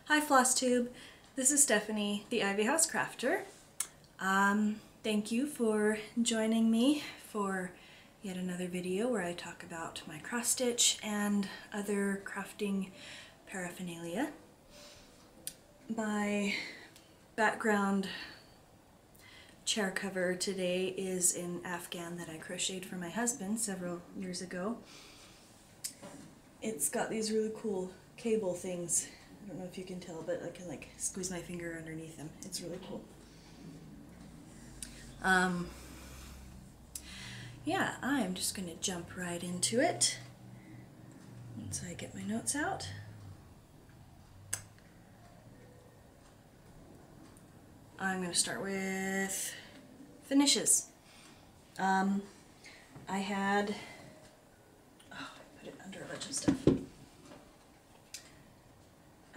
Hi Flosstube, this is Stephanie, the Ivy House Crafter. Thank you for joining me for yet another video where I talk about my cross stitch and other crafting paraphernalia. My background chair cover today is in Afghan that I crocheted for my husband several years ago. It's got these really cool cable things. I don't know if you can tell, but I can like squeeze my finger underneath them. It's really cool. Yeah, I'm just going to jump right into it once I get my notes out. I'm going to start with finishes. I had, I put it under a bunch of stuff.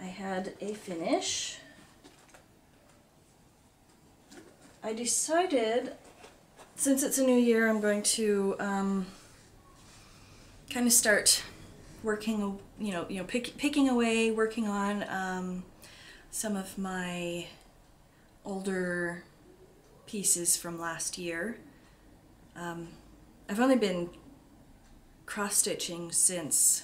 I had a finish. I decided, since it's a new year, I'm going to kind of start working, picking away, working on some of my older pieces from last year. I've only been cross-stitching since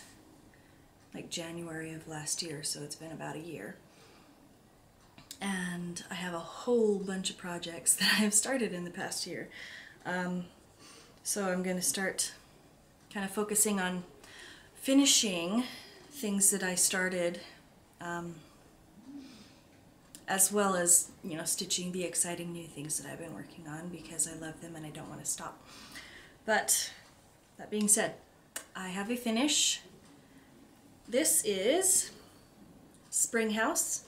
like January of last year, so it's been about a year. And I have a whole bunch of projects that I have started in the past year. So I'm going to start kind of focusing on finishing things that I started, as well as, stitching the exciting new things that I've been working on because I love them and I don't want to stop. But that being said, I have a finish. This is Spring House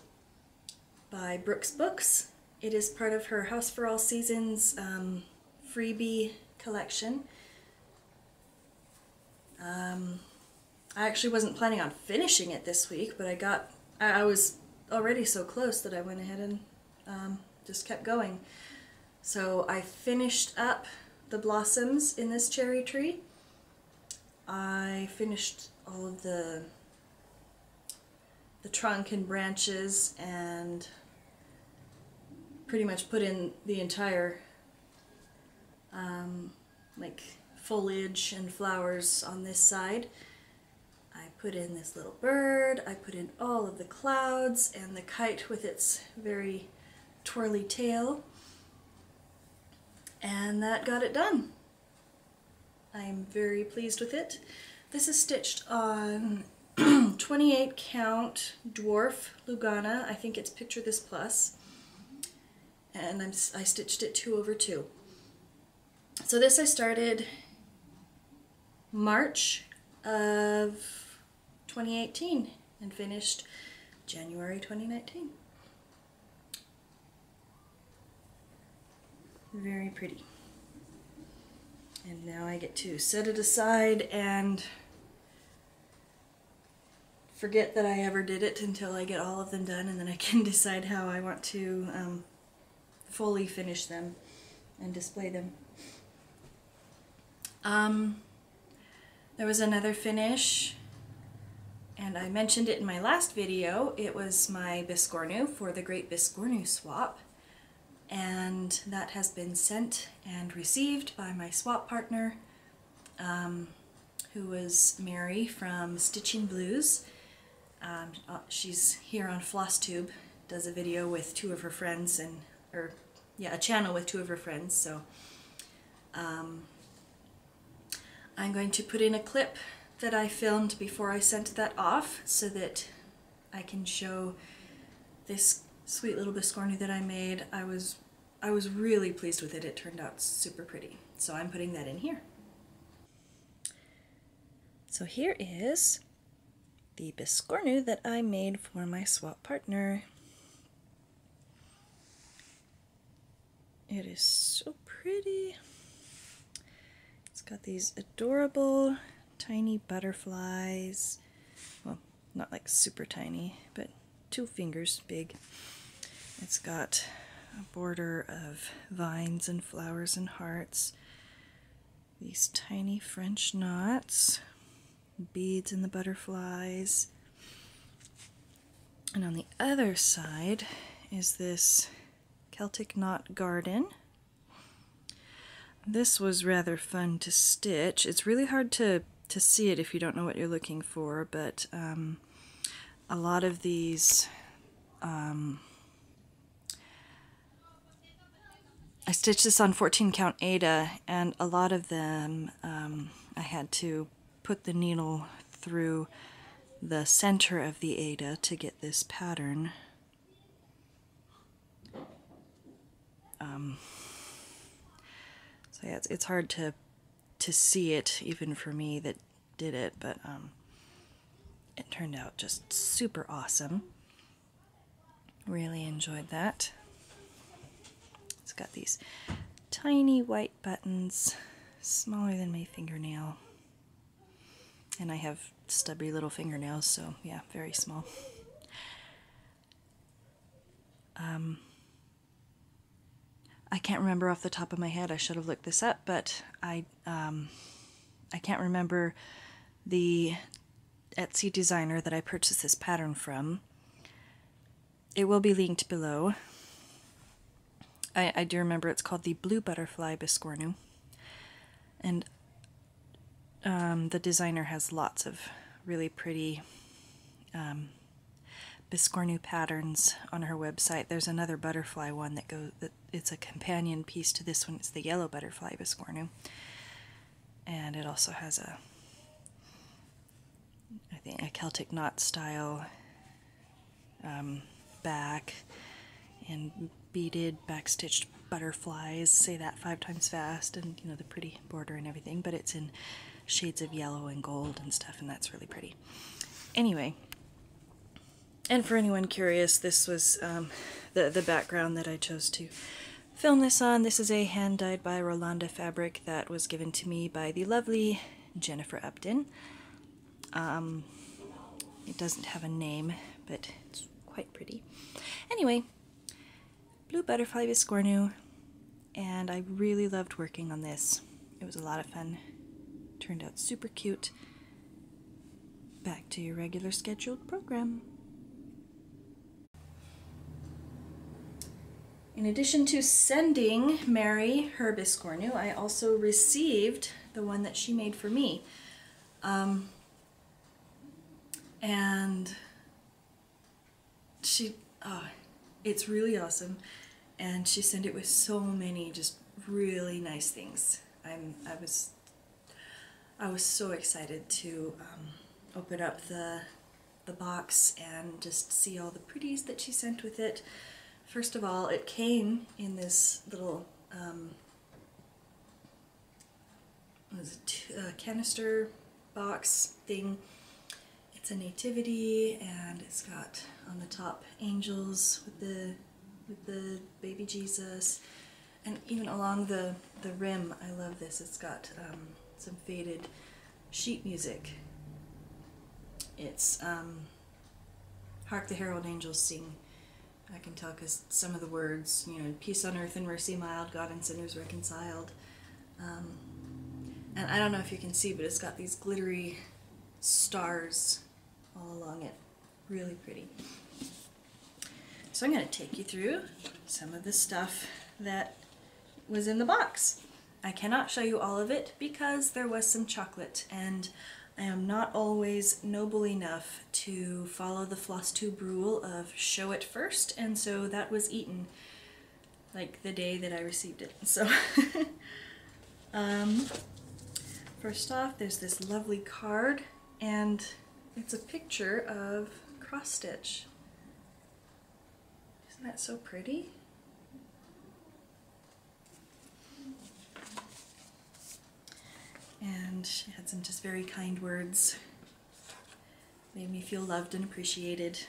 by Brooks Books. It is part of her House for All Seasons freebie collection. I actually wasn't planning on finishing it this week, but I was already so close that I went ahead and just kept going. So I finished up the blossoms in this cherry tree. I finished all of the trunk and branches and pretty much put in the entire like foliage and flowers on this side. I put in this little bird, I put in all of the clouds and the kite with its very twirly tail, and that got it done. I'm very pleased with it. This is stitched on 28 count dwarf Lugana. I think it's Picture This Plus, and I stitched it 2 over 2. So this I started March of 2018 and finished January 2019. Very pretty. And now I get to set it aside and forget that I ever did it until I get all of them done, and then I can decide how I want to fully finish them and display them. There was another finish, and I mentioned it in my last video. It was my Biscornu for the Great Biscornu Swap, and that has been sent and received by my swap partner, who was Mary from Stitching Blues. She's here on Flosstube, does a video with 2 of her friends, a channel with 2 of her friends, so I'm going to put in a clip that I filmed before I sent that off so that I can show this sweet little Biscornu that I made. I was really pleased with it. It turned out super pretty, so I'm putting that in here. So here is the Biscornu that I made for my swap partner. It is so pretty. It's got these adorable tiny butterflies. Well, not like super tiny, but 2 fingers big. It's got a border of vines and flowers and hearts. These tiny French knots, beads in the butterflies, And on the other side is this Celtic Knot Garden. This was rather fun to stitch. It's really hard to see it if you don't know what you're looking for, but a lot of these, I stitched this on 14 count Aida, and a lot of them I had to put the needle through the center of the Aida to get this pattern. So yeah, it's hard to see it even for me that did it, but it turned out just super awesome. Really enjoyed that. It's got these tiny white buttons, smaller than my fingernail. And I have stubby little fingernails, so yeah, very small. I can't remember off the top of my head. I should have looked this up, but I can't remember the Etsy designer that I purchased this pattern from. It will be linked below. I do remember it's called the Blue Butterfly Biscornu. And the designer has lots of really pretty Biscornu patterns on her website. There's another butterfly one that it's a companion piece to this one. It's the Yellow Butterfly Biscornu. And it also has I think a Celtic knot style back and beaded backstitched butterflies. Say that 5 times fast, and you know, the pretty border and everything, but it's in shades of yellow and gold and stuff, and that's really pretty. Anyway, and for anyone curious, this was the background that I chose to film this on. This is a hand-dyed by Rolanda fabric that was given to me by the lovely Jennifer Upton. It doesn't have a name, but it's quite pretty. Anyway, Blue Butterfly Biscornu, and I really loved working on this. It was a lot of fun. Turned out super cute. Back to your regular scheduled program. In addition to sending Mary her Biscornu, I also received the one that she made for me. And it's really awesome, and she sent it with so many just really nice things. I was so excited to open up the box and just see all the pretties that she sent with it. First of all, it came in this little canister box thing. It's a nativity, and it's got on the top angels with the baby Jesus, and even along the rim, I love this. It's got some faded sheet music. It's Hark the Herald Angels Sing. I can tell because some of the words, you know, peace on earth and mercy mild, God and sinners reconciled. And I don't know if you can see, but it's got these glittery stars all along it. Really pretty. So I'm going to take you through some of the stuff that was in the box. I cannot show you all of it because there was some chocolate, and I am not always noble enough to follow the Flosstube rule of show it first, and so that was eaten like the day that I received it. So first off, there's this lovely card, and it's a picture of cross stitch. Isn't that so pretty? And she had some just very kind words. Made me feel loved and appreciated.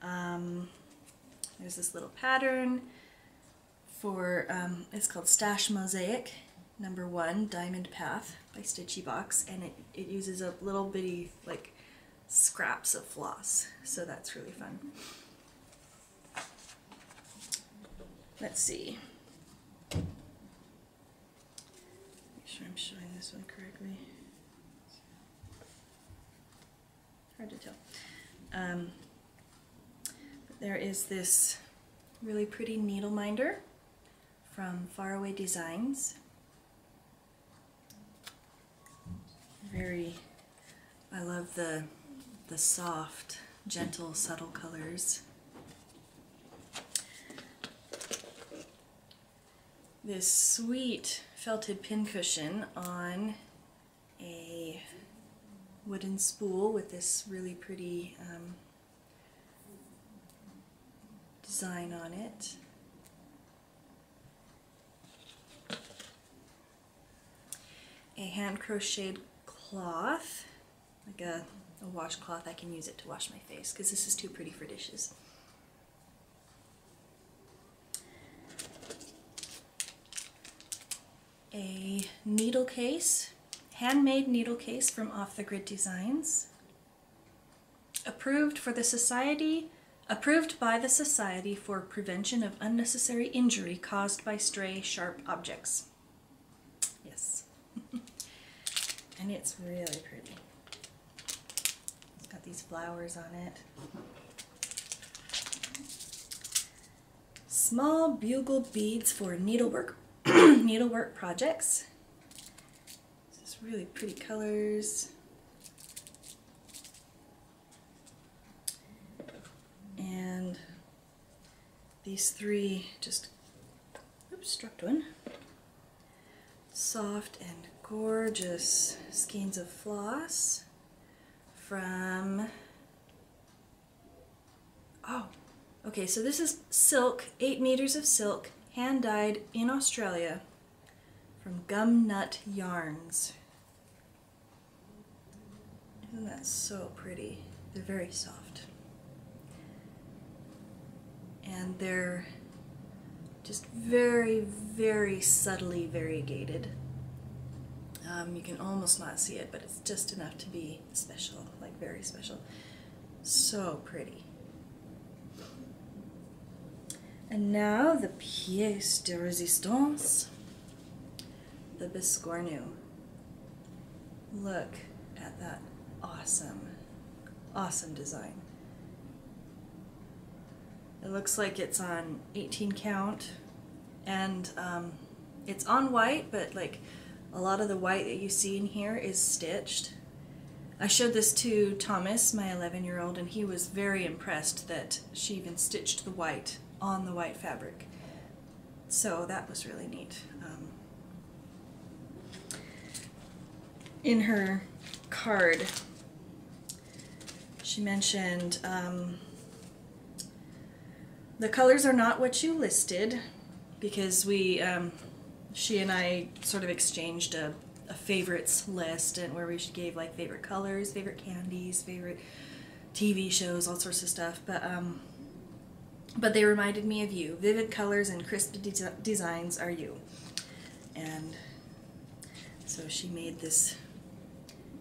There's this little pattern for, it's called Stash Mosaic, #1, Diamond Path by Stitchy Box, and it uses up little bitty, like, scraps of floss, so that's really fun. Let's see. Make sure I'm showing this one correctly. Hard to tell. there is this really pretty needle minder from Faraway Designs. I love the soft, gentle, subtle colors. This sweet felted pincushion on a wooden spool with this really pretty design on it. A hand crocheted cloth, like a washcloth. I can use it to wash my face because this is too pretty for dishes. A needle case, handmade needle case from Off the Grid Designs. Approved by the Society for Prevention of Unnecessary Injury Caused by Stray Sharp Objects. Yes. And it's really pretty. It's got these flowers on it. Small bugle beads for needlework needlework projects. This is really pretty colors. And these three just, oops, dropped one. Soft and gorgeous skeins of floss from, oh, okay, so this is silk, 8 meters of silk, hand dyed in Australia from Gum Nut Yarns. Isn't that so pretty? They're very soft. And they're just very, very subtly variegated. You can almost not see it, but it's just enough to be special, like very special. So pretty. And now the pièce de résistance, the biscornu. Look at that awesome, awesome design. It looks like it's on 18 count, and it's on white, but like a lot of the white that you see in here is stitched. I showed this to Thomas, my 11-year-old, and he was very impressed that she even stitched the white on the white fabric. So that was really neat. In her card, she mentioned the colors are not what you listed, because she and I sort of exchanged a favorites list, and where we gave like favorite colors, favorite candies, favorite TV shows, all sorts of stuff. But they reminded me of you. Vivid colors and crisp designs are you. And so she made this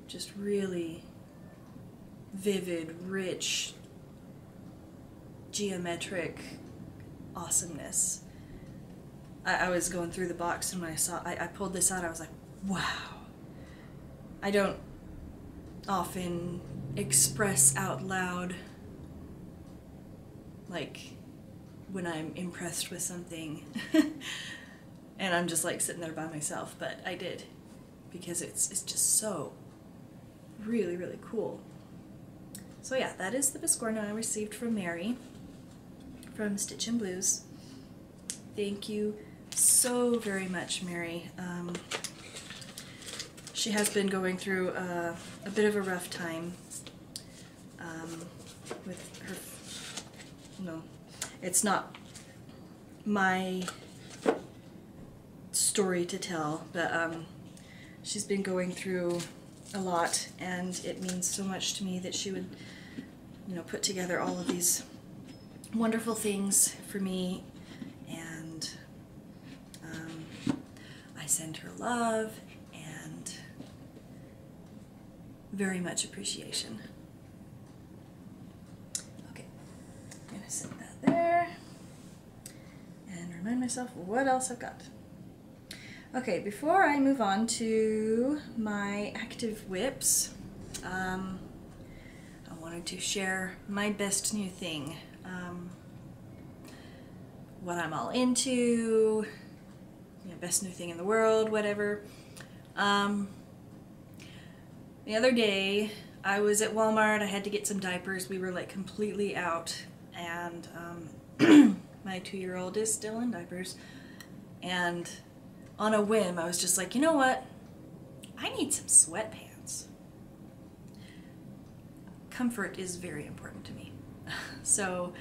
just really vivid, rich, geometric awesomeness. I was going through the box, and when I pulled this out, I was like, wow. I don't often express out loud like when I'm impressed with something and I'm just like sitting there by myself, but I did, because it's just so really, really cool. So yeah, that is the biscornu I received from Mary from Stitch and Blues. Thank you so very much, Mary. She has been going through a bit of a rough time with her, no, it's not my story to tell, but she's been going through a lot, and it means so much to me that she would, you know, put together all of these wonderful things for me, and I send her love and very much appreciation. Okay, I'm gonna set that there and remind myself what else I've got. Okay, before I move on to my active whips, I wanted to share my best new thing. what I'm all into, you know, best new thing in the world, whatever. The other day I was at Walmart. I had to get some diapers. We were like completely out, and my 2-year-old is still in diapers. And on a whim, I was just like, you know what? I need some sweatpants. Comfort is very important to me. So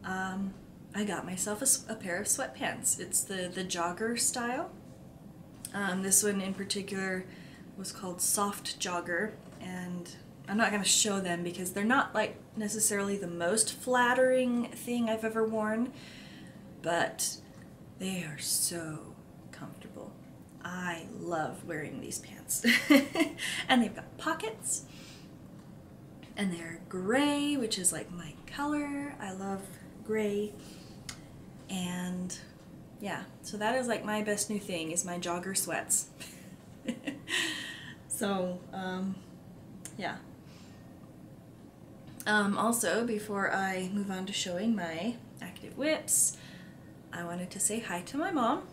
I got myself a pair of sweatpants. It's the jogger style. This one in particular was called Soft Jogger, and I'm not going to show them because they're not like necessarily the most flattering thing I've ever worn, but they are so comfortable. I love wearing these pants. And they've got pockets, and they're gray, which is like my color. I love gray. And yeah, so that is like my best new thing, is my jogger sweats. So yeah. Also, before I move on to showing my active whips, I wanted to say hi to my mom.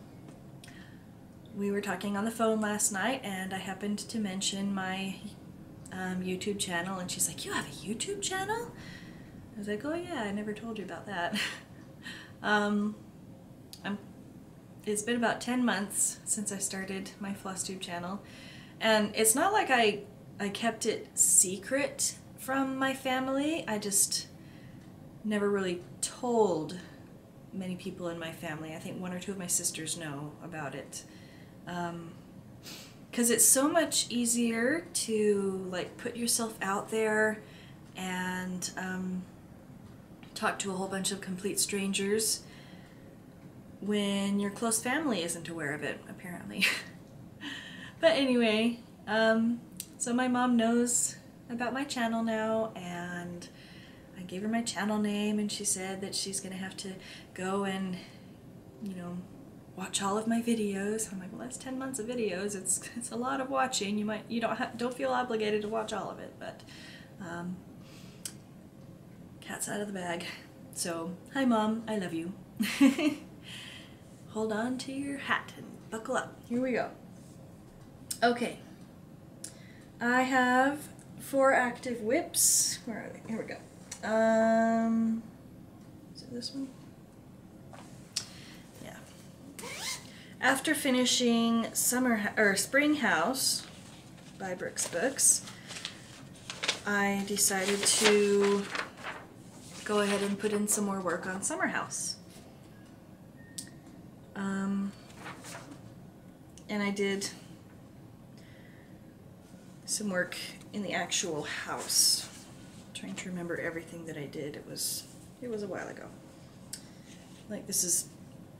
We were talking on the phone last night, and I happened to mention my YouTube channel, and she's like, "You have a YouTube channel?" I was like, "Oh yeah, I never told you about that." It's been about 10 months since I started my Flosstube channel, and it's not like I kept it secret from my family. I just never really told many people in my family. I think 1 or 2 of my sisters know about it. 'Cause it's so much easier to like put yourself out there and talk to a whole bunch of complete strangers when your close family isn't aware of it, apparently. But anyway, so my mom knows about my channel now, and I gave her my channel name, and she said that she's gonna have to go and, you know, watch all of my videos. I'm like, well, that's 10 months of videos. It's a lot of watching. You don't feel obligated to watch all of it, but cat's out of the bag. So, hi Mom, I love you. Hold on to your hat and buckle up. Here we go. Okay. I have 4 active whips. Where are they? Here we go. Is it this one? Yeah. After finishing Spring House by Brooks Books, I decided to go ahead and put in some more work on Summer House. And I did some work in the actual house. I'm trying to remember everything that I did. It was a while ago. Like, this is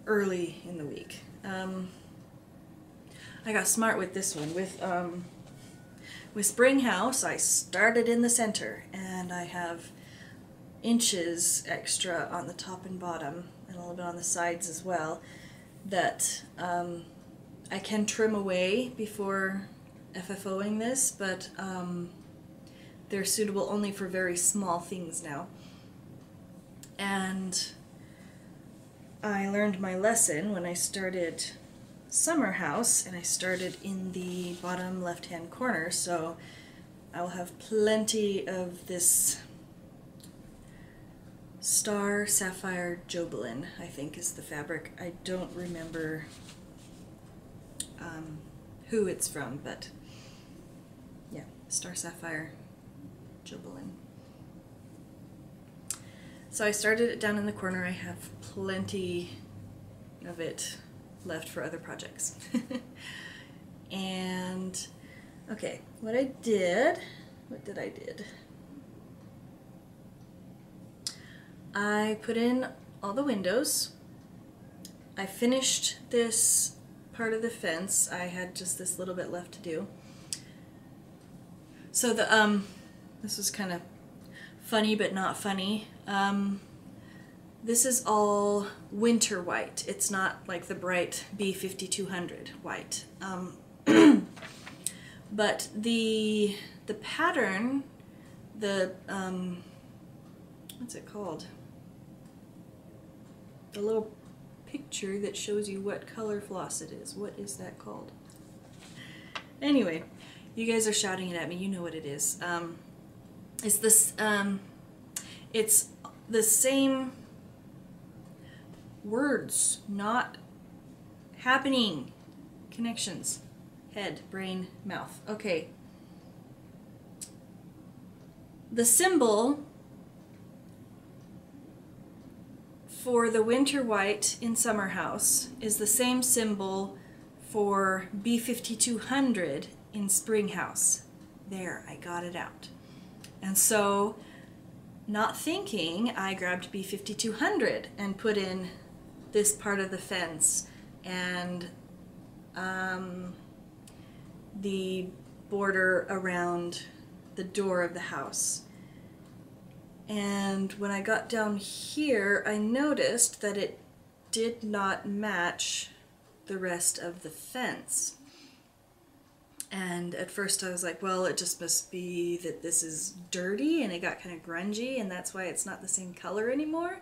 early in the week. I got smart with this one. With Spring House, I started in the center, and I have inches extra on the top and bottom, and a little bit on the sides as well, that I can trim away before FFOing this, but they're suitable only for very small things now. And I learned my lesson when I started Summer House, and I started in the bottom left-hand corner, so I will have plenty of this Star Sapphire Jobelin, I think is the fabric. I don't remember who it's from, but yeah, Star Sapphire Jobelin. So I started it down in the corner. I have plenty of it left for other projects. And okay, what did I did? I put in all the windows. I finished this part of the fence. I had just this little bit left to do. So this was kind of funny but not funny. This is all winter white. It's not like the bright B5200 white. But the pattern, what's it called? the little picture that shows you what color floss it is. What is that called? Anyway, you guys are shouting it at me. You know what it is. It's this. It's the same words, not happening. Connections. Head, brain, mouth. Okay. The symbol for the winter white in Summer House is the same symbol for B5200 in Spring House. There, I got it out. And so, not thinking, I grabbed B5200 and put in this part of the fence and the border around the door of the house. And when I got down here, I noticed that it did not match the rest of the fence. And at first I was like, well, it just must be that this is dirty and it got kind of grungy and that's why it's not the same color anymore.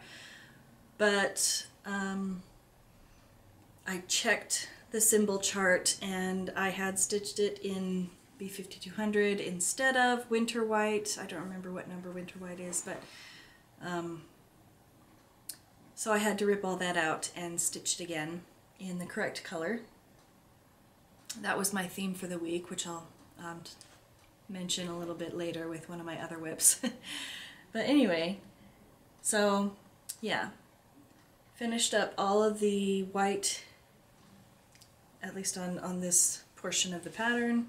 But I checked the symbol chart and I had stitched it in B5200 instead of winter white. I don't remember what number winter white is, but so I had to rip all that out and stitch it again in the correct color. That was my theme for the week, which I'll mention a little bit later with one of my other whips. But anyway, so yeah, finished up all of the white, at least on this portion of the pattern,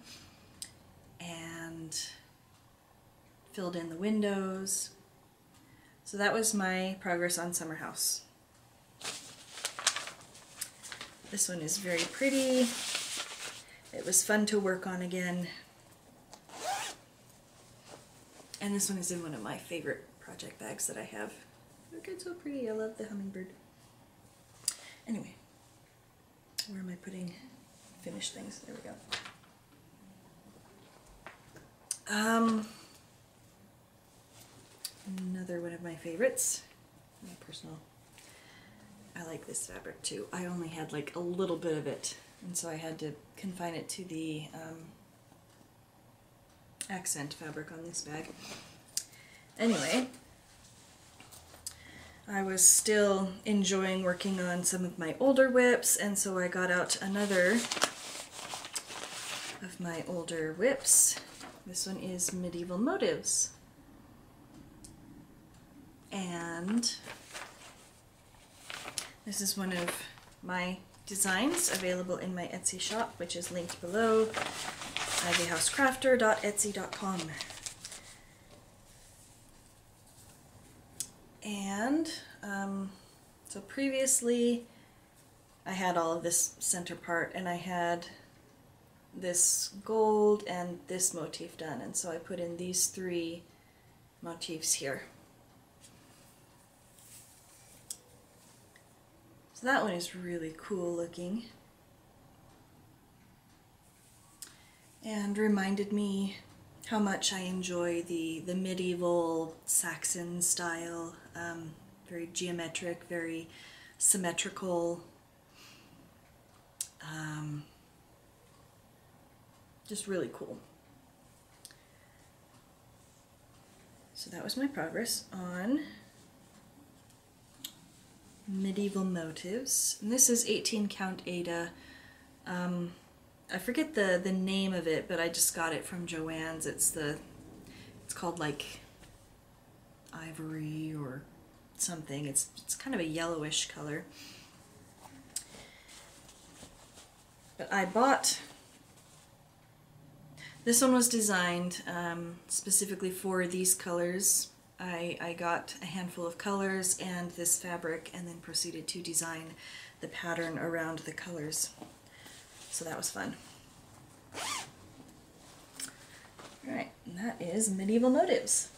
and filled in the windows. So that was my progress on Summer House. This one is very pretty. It was fun to work on again. And this one is in one of my favorite project bags that I have. Look, it's so pretty. I love the hummingbird. Anyway, where am I putting finished things? There we go. Another one of my favorites, my personal, I like this fabric too. I only had like a little bit of it, and so I had to confine it to the accent fabric on this bag. Anyway, I was still enjoying working on some of my older whips, and so I got out another of my older whips. This one is Medieval Motives. And this is one of my designs available in my Etsy shop, which is linked below, ivyhousecrafter.etsy.com. And so previously I had all of this center part, and I had this gold and this motif done, and so I put in these three motifs here. So that one is really cool looking and reminded me how much I enjoy the medieval Saxon style, very geometric, very symmetrical, just really cool. So that was my progress on Medieval Motives. And this is 18 count Ada. I forget the name of it, but I just got it from Joann's. It's called like ivory or something. It's kind of a yellowish color. But I bought, this one was designed specifically for these colors. I got a handful of colors and this fabric and then proceeded to design the pattern around the colors. So that was fun. Alright, and that is Medieval Motives.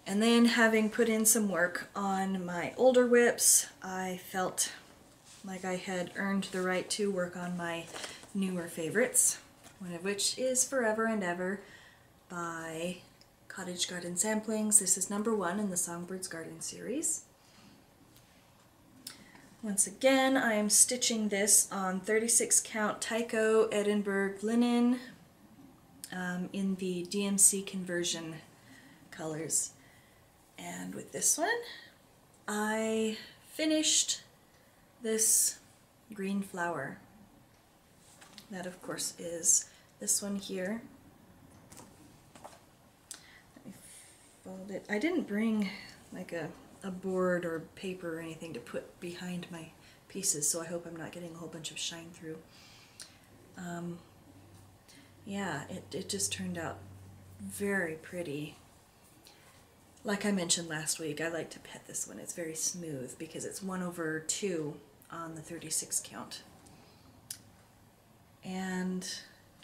And then, having put in some work on my older whips, I felt like I had earned the right to work on my newer favorites, one of which is Forever and Ever by Cottage Garden Samplings. This is number 1 in the Songbirds Garden series. Once again, I am stitching this on 36 count Tyco Edinburgh linen in the DMC conversion colors. And with this one, I finished this green flower. That, of course, is this one here. Let me fold it. I didn't bring like a board or paper or anything to put behind my pieces, so I hope I'm not getting a whole bunch of shine through. Yeah, it just turned out very pretty. Like I mentioned last week, I like to pet this one. It's very smooth because it's 1/2 on the 36 count. And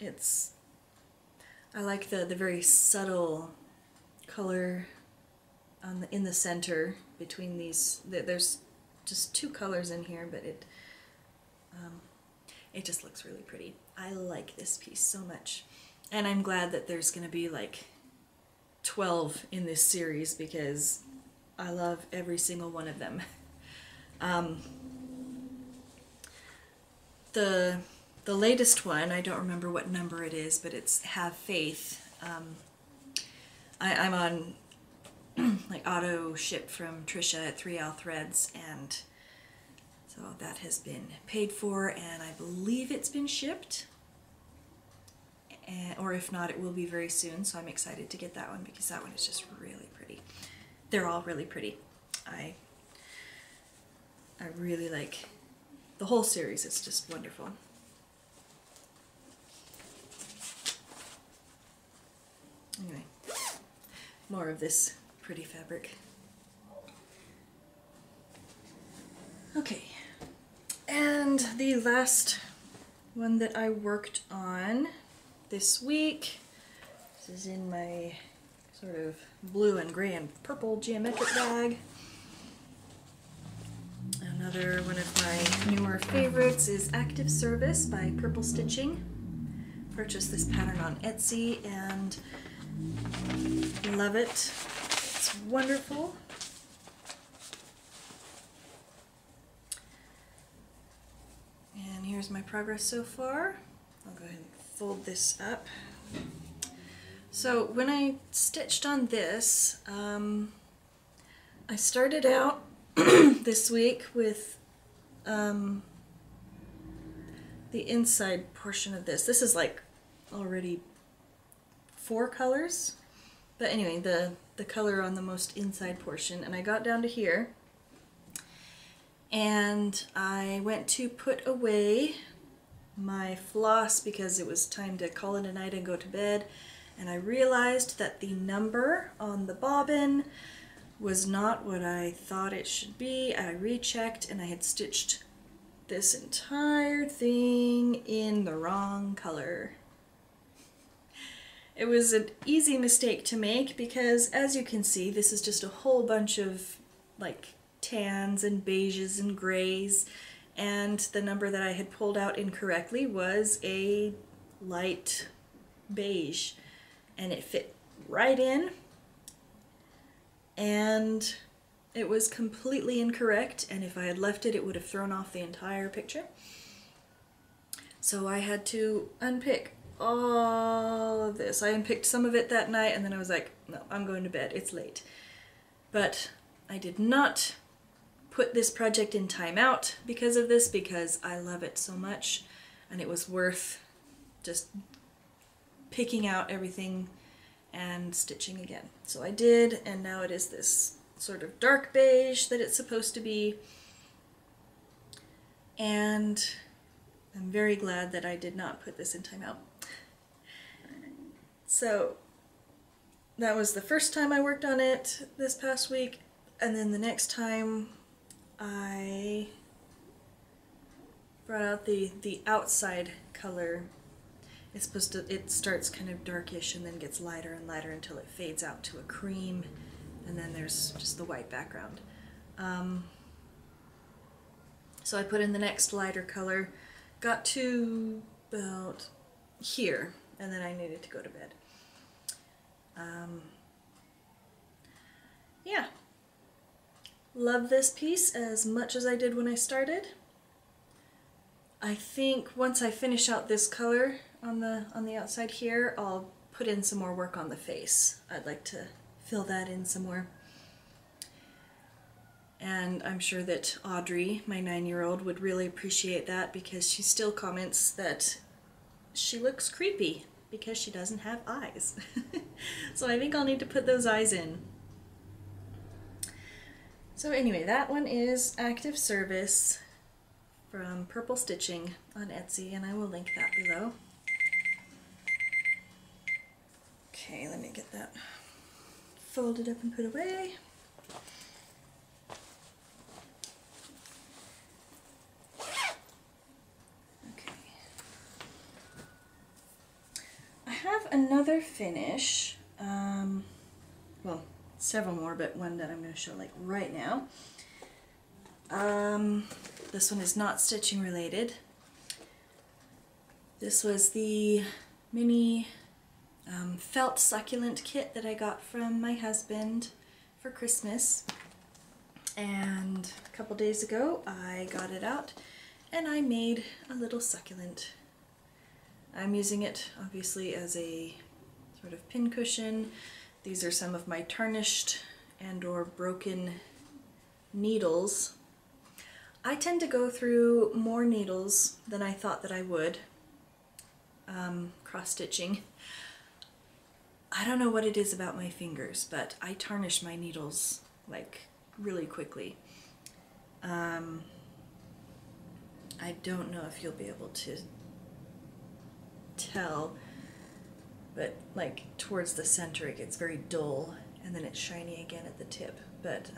I like the very subtle color in the center between these. There's just 2 colors in here, but it just looks really pretty. I like this piece so much. And I'm glad that there's going to be like 12 in this series because I love every single one of them. The latest one, I don't remember what number it is, but it's Have Faith. I'm on like auto ship from Trisha at 3L Threads, and so that has been paid for, and I believe it's been shipped. Or if not, it will be very soon, so I'm excited to get that one because that one is just really pretty. They're all really pretty. I really like the whole series. It's just wonderful. Anyway, more of this pretty fabric. Okay, and the last one that I worked on this week, this is in my sort of blue and gray and purple geometric bag. Another one of my newer favorites is Active Service by Purple Stitching. Purchased this pattern on Etsy and love it. It's wonderful. And here's my progress so far. I'll go ahead and fold this up. So when I stitched on this, I started out this week with the inside portion of this. This is like already 4 colors, but anyway, the color on the most inside portion, and I got down to here and I went to put away my floss because it was time to call it a night and go to bed, and I realized that the number on the bobbin was not what I thought it should be. I rechecked and I had stitched this entire thing in the wrong color. It was an easy mistake to make because, as you can see, this is just a whole bunch of like tans and beiges and grays, and the number that I had pulled out incorrectly was a light beige, and it fit right in, and it was completely incorrect, and if I had left it, it would have thrown off the entire picture. So I had to unpick all of this. I unpicked some of it that night, and then I was like, no, I'm going to bed, it's late. But I did not put this project in timeout because of this, because I love it so much, and it was worth just picking out everything and stitching again. So I did, and now it is this sort of dark beige that it's supposed to be, and I'm very glad that I did not put this in timeout. So that was the first time I worked on it this past week, and then the next time I brought out the outside color. It's supposed to, it starts kind of darkish and then gets lighter and lighter until it fades out to a cream, and then there's just the white background. So I put in the next lighter color, got to about here, and then I needed to go to bed. love this piece as much as I did when I started. I think once I finish out this color on the outside here, I'll put in some more work on the face. I'd like to fill that in some more. And I'm sure that Audrey, my 9-year-old, would really appreciate that, because she still comments that she looks creepy because she doesn't have eyes. So I think I'll need to put those eyes in. So anyway, that one is Active Service from Purple Stitching on Etsy, and I will link that below. Okay, let me get that folded up and put away. Okay. I have another finish, well, several more, but one that I'm going to show like right now. This one is not stitching related. This was the mini felt succulent kit that I got from my husband for Christmas, and a couple days ago I got it out and I made a little succulent. I'm using it obviously as a sort of pin cushion. These are some of my tarnished and or broken needles. I tend to go through more needles than I thought that I would, cross-stitching. I don't know what it is about my fingers, but I tarnish my needles like really quickly. I don't know if you'll be able to tell, but like towards the center it gets very dull and then it's shiny again at the tip. But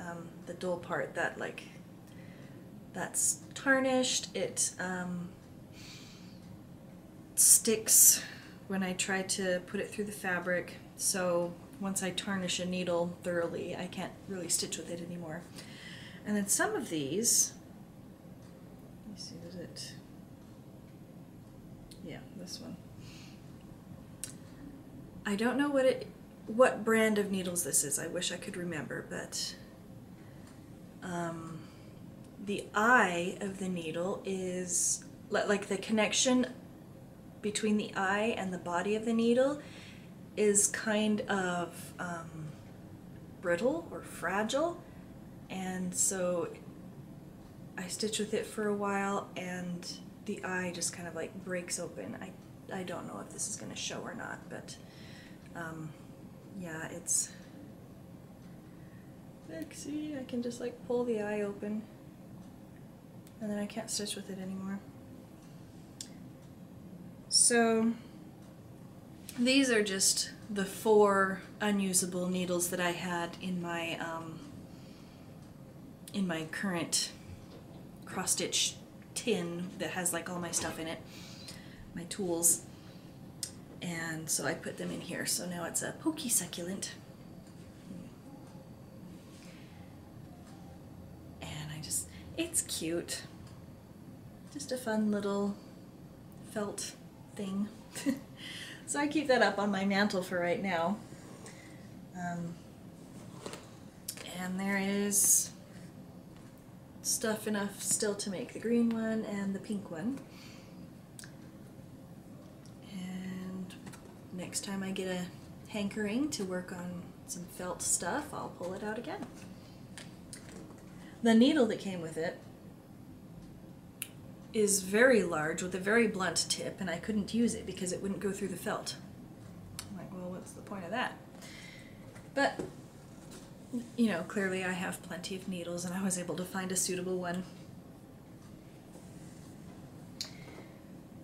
the dull part, that like, that's tarnished. It sticks when I try to put it through the fabric, so once I tarnish a needle thoroughly, I can't really stitch with it anymore. And then some of these, let me see, is it, yeah, this one. I don't know what brand of needles this is. I wish I could remember, but the eye of the needle is, like the connection between the eye and the body of the needle is kind of brittle or fragile, and so I stitch with it for a while and the eye just kind of like breaks open. I don't know if this is going to show or not, but yeah, it's, like, see, I can just like pull the eye open and then I can't stitch with it anymore. So these are just the 4 unusable needles that I had in my current cross-stitch tin that has like all my stuff in it, my tools, and so I put them in here. So now it's a pokey succulent, and it's cute, just a fun little felt thing. So I keep that up on my mantle for right now. And there is stuff enough still to make the green one and the pink one. And next time I get a hankering to work on some felt stuff, I'll pull it out again. The needle that came with it is very large with a very blunt tip, and I couldn't use it because it wouldn't go through the felt. I'm like, well, what's the point of that? But, you know, clearly I have plenty of needles and I was able to find a suitable one.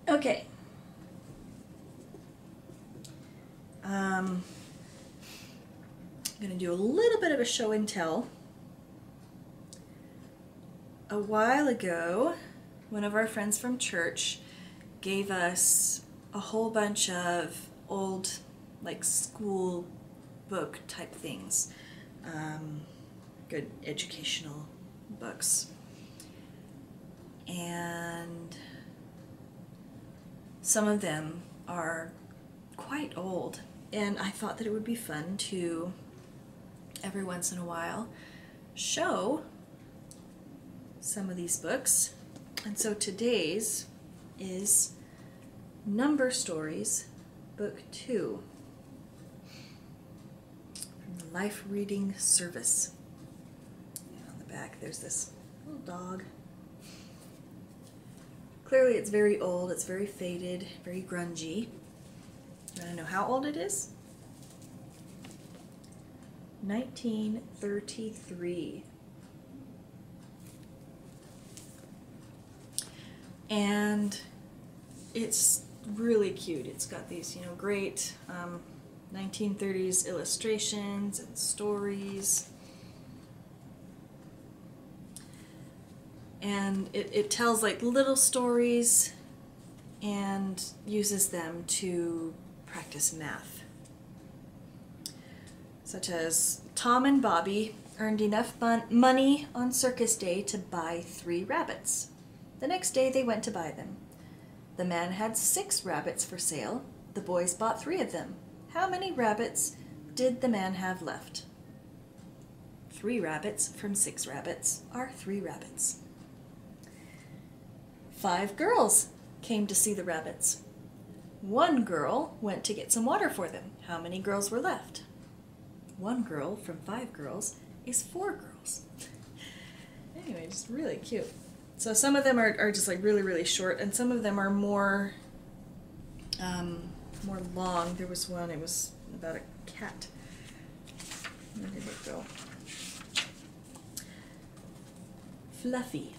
Okay. I'm going to do a little bit of a show and tell. A while ago, one of our friends from church gave us a whole bunch of old, like, school book type things, good educational books, and some of them are quite old, and I thought that it would be fun to every once in a while show some of these books. And so today's is Number Stories, Book 2, from the Life Reading Service. And on the back there's this little dog. Clearly it's very old, it's very faded, very grungy. You want to know how old it is? 1933. And it's really cute. It's got these, great 1930s illustrations and stories. And it tells like little stories and uses them to practice math. Such as Tom and Bobby earned enough money on circus day to buy 3 rabbits. The next day they went to buy them. The man had 6 rabbits for sale. The boys bought 3 of them. How many rabbits did the man have left? 3 rabbits from 6 rabbits are 3 rabbits. 5 girls came to see the rabbits. 1 girl went to get some water for them. How many girls were left? 1 girl from 5 girls is 4 girls. Anyway, just really cute. So some of them are just like really, really short, and some of them are more long. There was one, it was about a cat. Where did it go? Fluffy.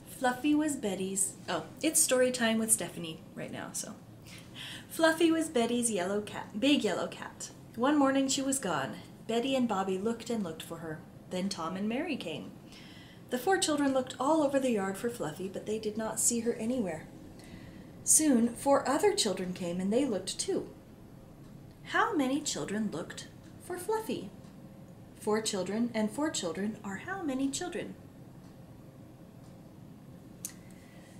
Fluffy was Betty's, it's story time with Stephanie right now, so. Fluffy was Betty's big yellow cat. One morning she was gone. Betty and Bobby looked and looked for her. Then Tom and Mary came. The 4 children looked all over the yard for Fluffy, but they did not see her anywhere. Soon 4 other children came and they looked too. How many children looked for Fluffy? 4 children and 4 children are how many children?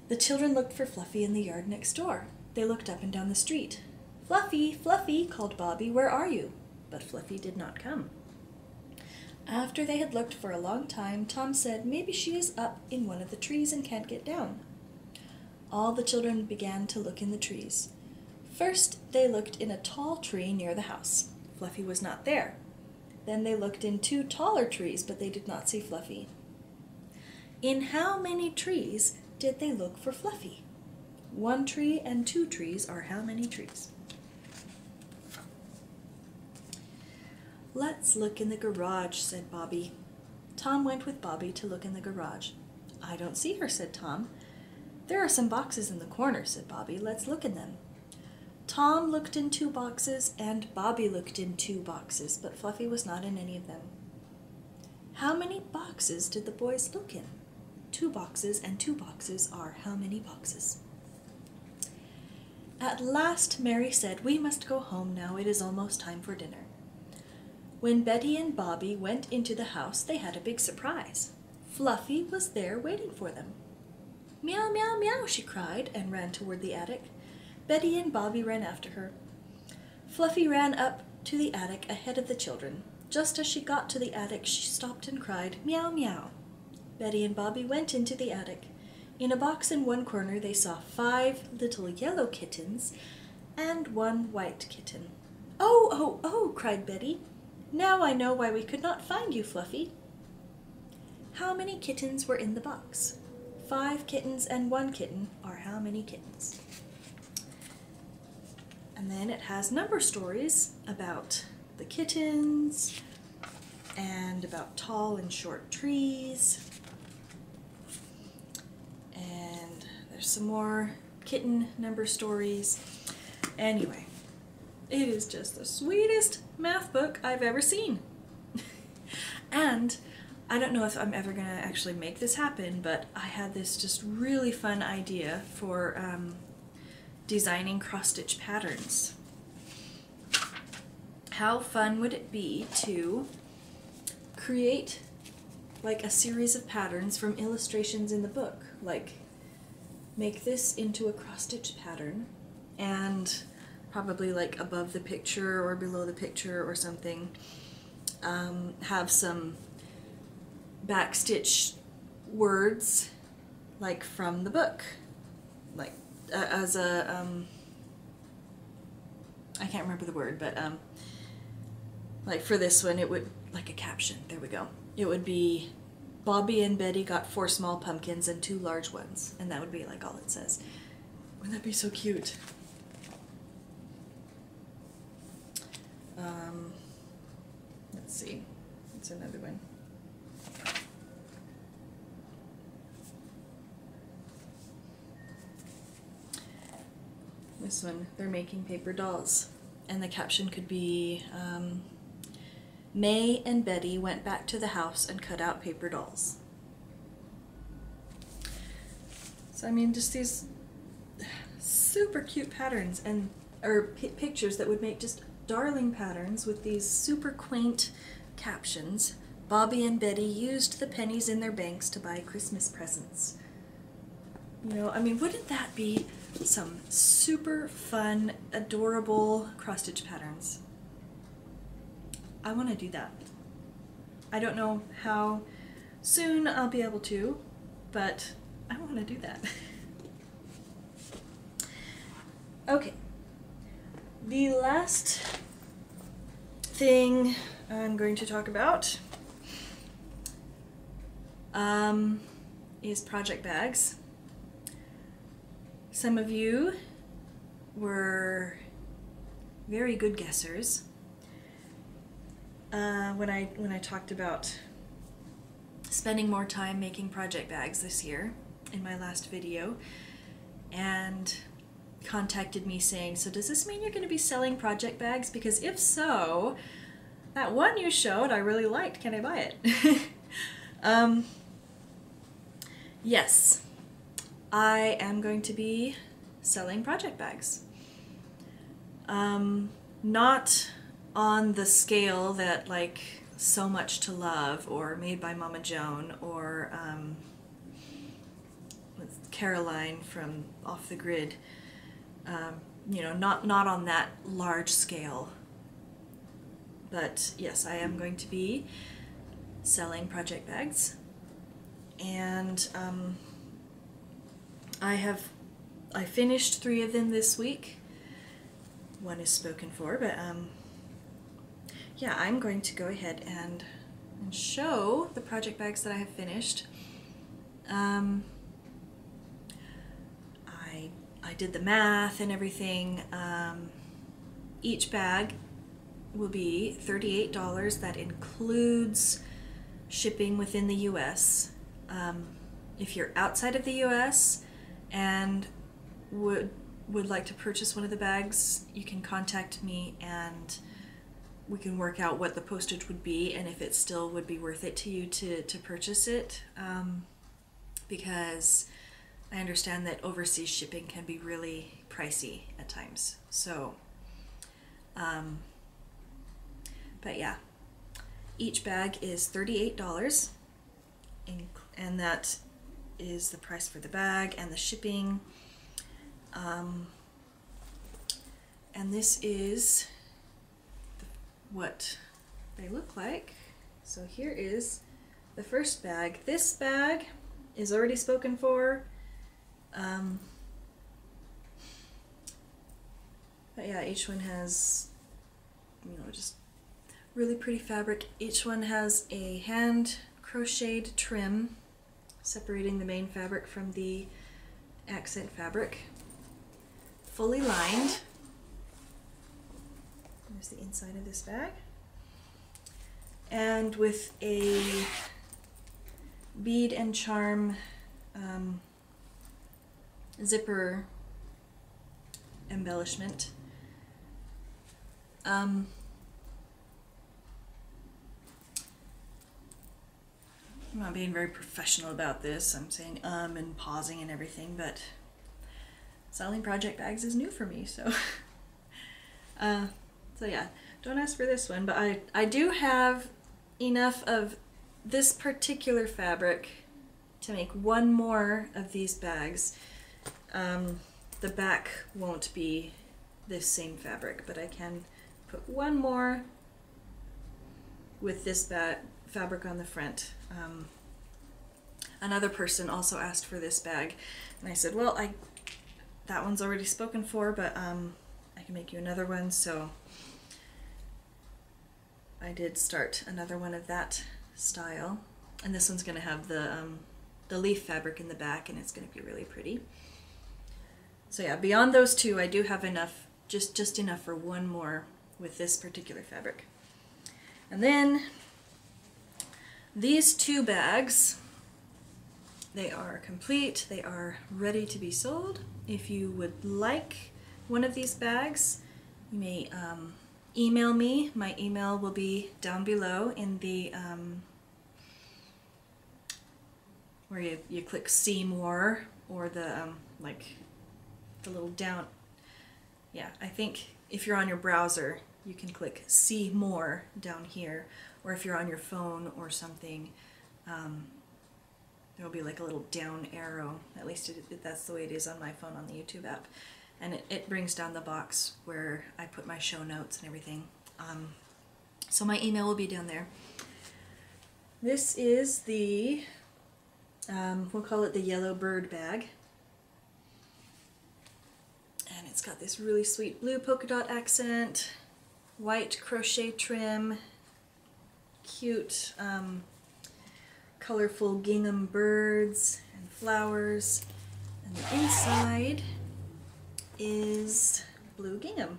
The children looked for Fluffy in the yard next door. They looked up and down the street. "Fluffy, Fluffy," called Bobby, "where are you?" But Fluffy did not come. After they had looked for a long time, Tom said, "Maybe she is up in one of the trees and can't get down." All the children began to look in the trees. First, they looked in a tall tree near the house. Fluffy was not there. Then they looked in 2 taller trees, but they did not see Fluffy. In how many trees did they look for Fluffy? 1 tree and 2 trees are how many trees? "Let's look in the garage," said Bobby. Tom went with Bobby to look in the garage. "I don't see her," said Tom. "There are some boxes in the corner," said Bobby. "Let's look in them." Tom looked in 2 boxes and Bobby looked in 2 boxes, but Fluffy was not in any of them. How many boxes did the boys look in? 2 boxes and 2 boxes are how many boxes? At last Mary said, "We must go home now. It is almost time for dinner." When Betty and Bobby went into the house, they had a big surprise. Fluffy was there waiting for them. "Meow, meow, meow," she cried and ran toward the attic. Betty and Bobby ran after her. Fluffy ran up to the attic ahead of the children. Just as she got to the attic, she stopped and cried, "Meow, meow." Betty and Bobby went into the attic. In a box in one corner, they saw 5 little yellow kittens and 1 white kitten. "Oh, oh, oh," cried Betty. "Now I know why we could not find you, Fluffy." How many kittens were in the box? 5 kittens and 1 kitten are how many kittens? And then it has number stories about the kittens and about tall and short trees. And there's some more kitten number stories. Anyway, it is just the sweetest math book I've ever seen. And I don't know if I'm ever going to actually make this happen, but I had this just really fun idea for designing cross-stitch patterns. How fun would it be to create like a series of patterns from illustrations in the book? Like make this into a cross-stitch pattern and probably like above the picture or below the picture or something, have some backstitch words like from the book, like as a I can't remember the word, but like for this one it would, like a caption, there we go, it would be Bobby and Betty got 4 small pumpkins and 2 large ones, and that would be like all it says. Wouldn't that be so cute? Let's see, what's another one? This one, they're making paper dolls, and the caption could be May and Betty went back to the house and cut out paper dolls. So I mean, just these super cute patterns and pictures that would make just darling patterns with these super quaint captions. Bobby and Betty used the pennies in their banks to buy Christmas presents. You know, I mean, wouldn't that be some super fun, adorable cross-stitch patterns? I want to do that. I don't know how soon I'll be able to, but I want to do that. Okay, the last thing I'm going to talk about is project bags. Some of you were very good guessers when I talked about spending more time making project bags this year in my last video, and contacted me saying, so does this mean you're going to be selling project bags? Because if so, that one you showed I really liked, can I buy it? Yes, I am going to be selling project bags. Not on the scale that like So Much to Love or Made by Mama Joan or Caroline from Off the Grid. You know, not on that large scale. But yes, I am going to be selling project bags. And I finished 3 of them this week. 1 is spoken for, but yeah, I'm going to go ahead and show the project bags that I have finished. I did the math and everything. Each bag will be $38. That includes shipping within the US. If you're outside of the US and would like to purchase one of the bags, you can contact me and we can work out what the postage would be and if it still would be worth it to you to purchase it, because I understand that overseas shipping can be really pricey at times. So, but yeah, each bag is $38, and that is the price for the bag and the shipping. And this is what they look like. So here is the first bag. This bag is already spoken for. But yeah, each one has, you know, just really pretty fabric. Each one has a hand crocheted trim separating the main fabric from the accent fabric. Fully lined. There's the inside of this bag. And with a bead and charm zipper embellishment. I'm not being very professional about this. I'm saying and pausing and everything, but selling project bags is new for me, so so yeah, don't ask for this one, but I do have enough of this particular fabric to make 1 more of these bags. The back won't be this same fabric, but I can put 1 more with this fabric on the front. another person also asked for this bag, and I said, well, that one's already spoken for, but I can make you another one. So I did start another one of that style, and this one's going to have the leaf fabric in the back, and it's going to be really pretty. So yeah, beyond those two, I do have enough, just enough for one more with this particular fabric. And then these two bags, they are complete, they are ready to be sold. If you would like one of these bags, you may email me. My email will be down below in the where you click see more, or the like the little down, yeah, I think if you're on your browser you can click see more down here, or if you're on your phone or something, there will be like a little down arrow. At least that's the way it is on my phone on the YouTube app, and it brings down the box where I put my show notes and everything. So my email will be down there. This is the we'll call it the Yellow Bird bag, and it's got this really sweet blue polka dot accent, white crochet trim, cute colorful gingham birds and flowers, and the inside is blue gingham.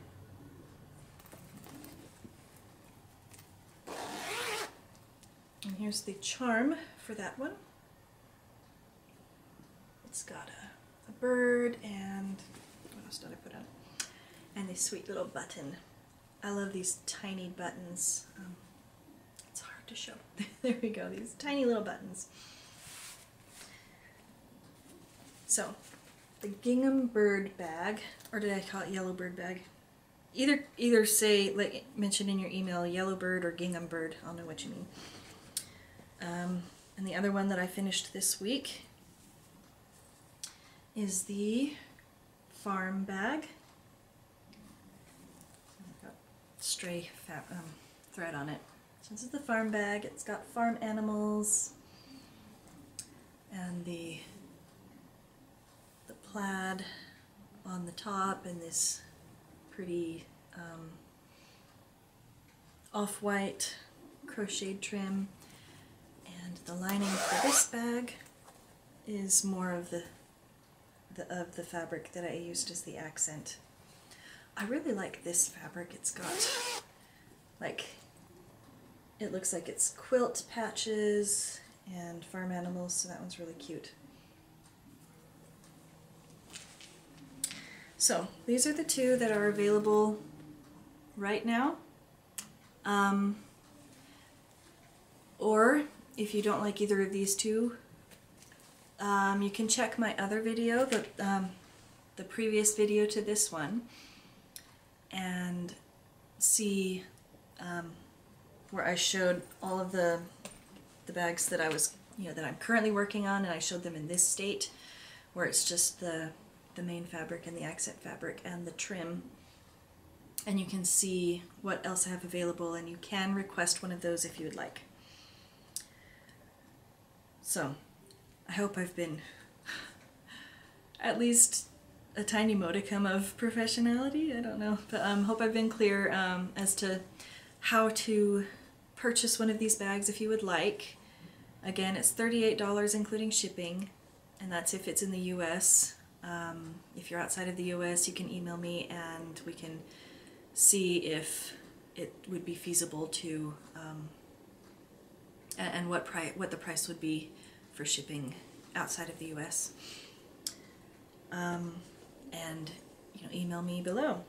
And here's the charm for that one. It's got a bird, and what else did I put on? And this sweet little button. I love these tiny buttons. It's hard to show. There we go, these tiny little buttons. So, the gingham bird bag, or did I call it yellow bird bag? Either say, like mention in your email, yellow bird or gingham bird. I'll know what you mean. And the other one that I finished this week is the farm bag. Got stray thread on it. So this is the farm bag. It's got farm animals and the plaid on the top, and this pretty off-white crocheted trim. And the lining for this bag is more of the fabric that I used as the accent. I really like this fabric. It's got like, it looks like it's quilt patches and farm animals, so that one's really cute. So these are the two that are available right now. Or if you don't like either of these two, you can check my other video, the previous video to this one, and see where I showed all of the bags that I was, that I'm currently working on, and I showed them in this state, where it's just the main fabric and the accent fabric and the trim, and you can see what else I have available, and you can request one of those if you would like. So I hope I've been at least a tiny modicum of professionality, I don't know, but hope I've been clear as to how to purchase one of these bags if you would like. Again, it's $38 including shipping, and that's if it's in the US. If you're outside of the US, you can email me and we can see if it would be feasible to, and what the price would be for shipping outside of the US. And email me below.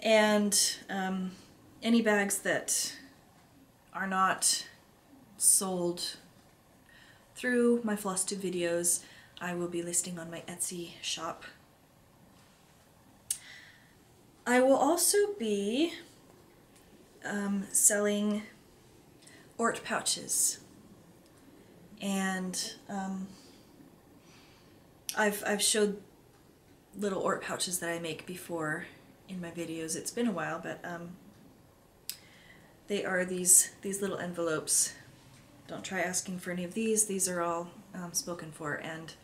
And any bags that are not sold through my Flosstube videos, I will be listing on my Etsy shop. I will also be selling Ort pouches, and I've showed little Ort pouches that I make before in my videos. It's been a while, but they are these little envelopes don't try asking for any of these. These are all spoken for and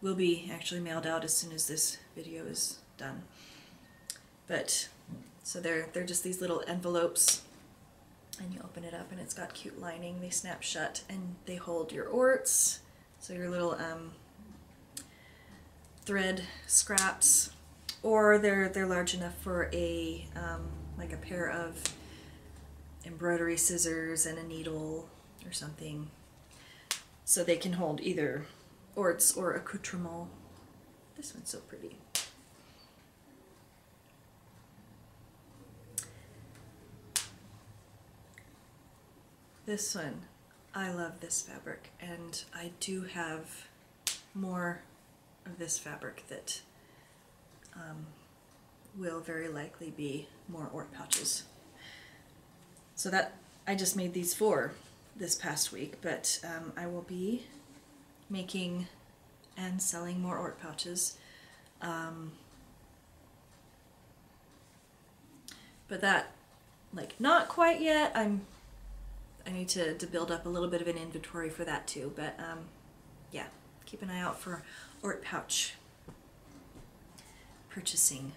will be actually mailed out as soon as this video is done. But so they're just these little envelopes, and you open it up and it's got cute lining. They snap shut and they hold your orts, so your little thread scraps, or they're large enough for a like a pair of embroidery scissors and a needle or something, so they can hold either orts or accoutrement. This one's so pretty. This one, I love this fabric, and I do have more of this fabric that will very likely be more ort pouches. So that, I just made these 4 this past week, but I will be making and selling more ort pouches. But that, like, not quite yet. I need to build up a little bit of an inventory for that too, but yeah, keep an eye out for ort pouch purchasing.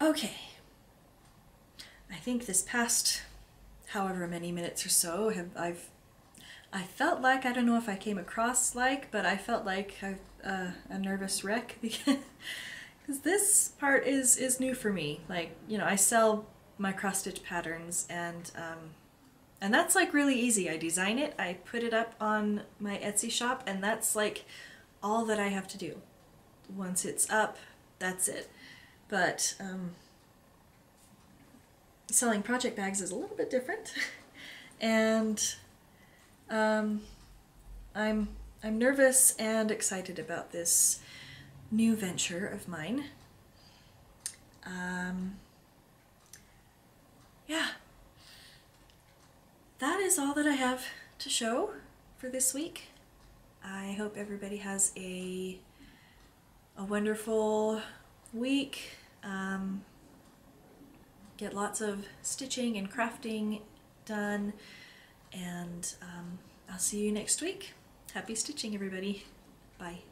Okay, I think this past however many minutes or so I felt like, I don't know if I came across like, but I felt like a nervous wreck because this part is new for me. Like, you know, I sell my cross stitch patterns, and that's like really easy. I design it, I put it up on my Etsy shop, and that's like all that I have to do. Once it's up, that's it. But selling project bags is a little bit different, and I'm nervous and excited about this new venture of mine. Yeah, that is all that I have to show for this week. I hope everybody has a wonderful week. Get lots of stitching and crafting done, and I'll see you next week. Happy stitching, everybody. Bye.